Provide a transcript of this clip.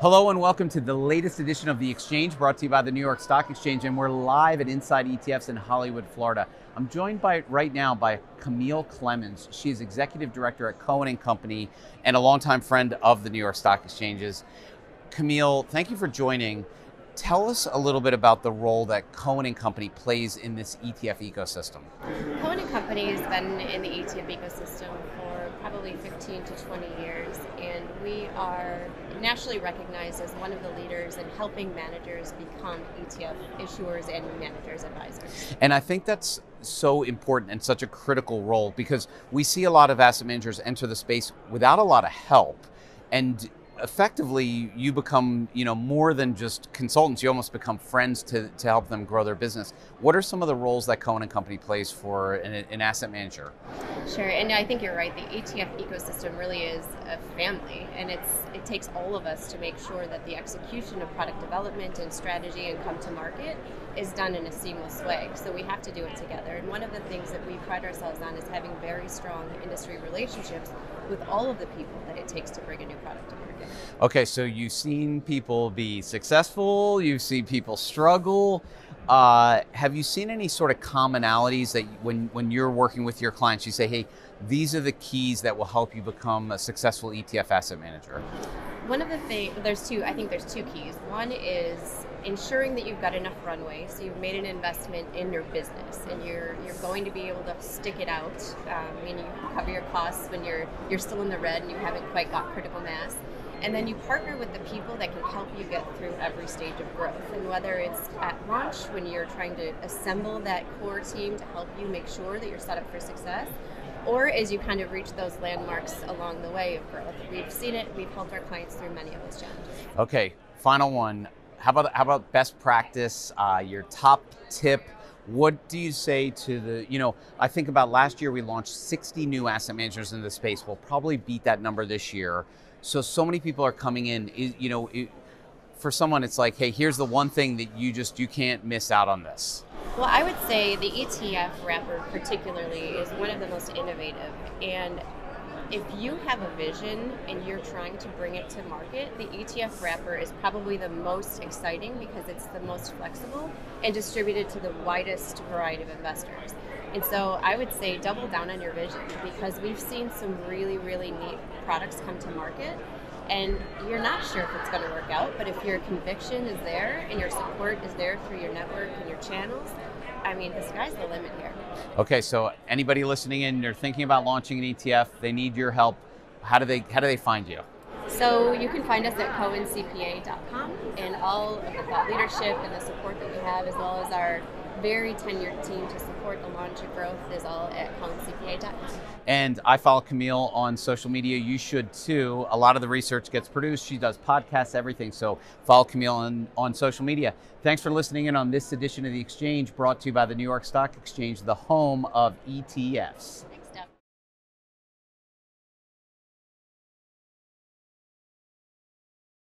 Hello and welcome to the latest edition of The Exchange, brought to you by the New York Stock Exchange, and we're live at Inside ETFs in Hollywood, Florida. I'm joined right now by Camille Clemons. She's Executive Director at Cohen and Company and a longtime friend of the New York Stock Exchanges. Camille, thank you for joining. Tell us a little bit about the role that Cohen and Company plays in this ETF ecosystem. Cohen and Company has been in the ETF ecosystem for probably 15 to 20 years, and we are nationally recognized as one of the leaders in helping managers become ETF issuers and managers advisors. And I think that's so important and such a critical role because we see a lot of asset managers enter the space without a lot of help, and effectively you become, more than just consultants. You almost become friends to help them grow their business. What are some of the roles that Cohen and Company plays for an asset manager? Sure, and I think you're right. The ETF ecosystem really is a family, and it takes all of us to make sure that the execution of product development and strategy and come to market is done in a seamless way. So we have to do it together. And one of the things that we pride ourselves on is having very strong industry relationships with all of the people that it takes to bring a new product to market. Okay, so you've seen people be successful, you've seen people struggle. Have you seen any sort of commonalities that when you're working with your clients, you say, hey, these are the keys that will help you become a successful ETF asset manager? One of the things, I think there's two keys. One is ensuring that you've got enough runway, so you've made an investment in your business and you're going to be able to stick it out, meaning you can cover your costs when you're still in the red and you haven't quite got critical mass. And then you partner with the people that can help you get through every stage of growth. And whether it's at launch, when you're trying to assemble that core team to help you make sure that you're set up for success, or as you kind of reach those landmarks along the way of growth. We've seen it, we've helped our clients through many of those challenges. Okay, final one. How about best practice, your top tip? What do you say to the, I think about last year we launched 60 new asset managers in the space. We'll probably beat that number this year. So many people are coming in, for someone it's like, hey, here's the one thing that you can't miss out on this. Well, I would say the ETF wrapper particularly is one of the most innovative. And if you have a vision and you're trying to bring it to market, the ETF wrapper is probably the most exciting because it's the most flexible and distributed to the widest variety of investors. And so I would say double down on your vision, because we've seen some really, really neat products come to market and you're not sure if it's going to work out, but if your conviction is there and your support is there through your network and your channels, I mean, the sky's the limit here. Okay, so anybody listening in, they're thinking about launching an ETF, they need your help. How do they find you? So you can find us at cohencpa.com, and all of the thought leadership and the support that we have, as well as our very tenured team to support the launch and growth, is all at cohencpa.com. And I follow Camille on social media. You should too. A lot of the research gets produced. She does podcasts, everything. So follow Camille on social media. Thanks for listening in on this edition of The Exchange, brought to you by the New York Stock Exchange, the home of ETFs.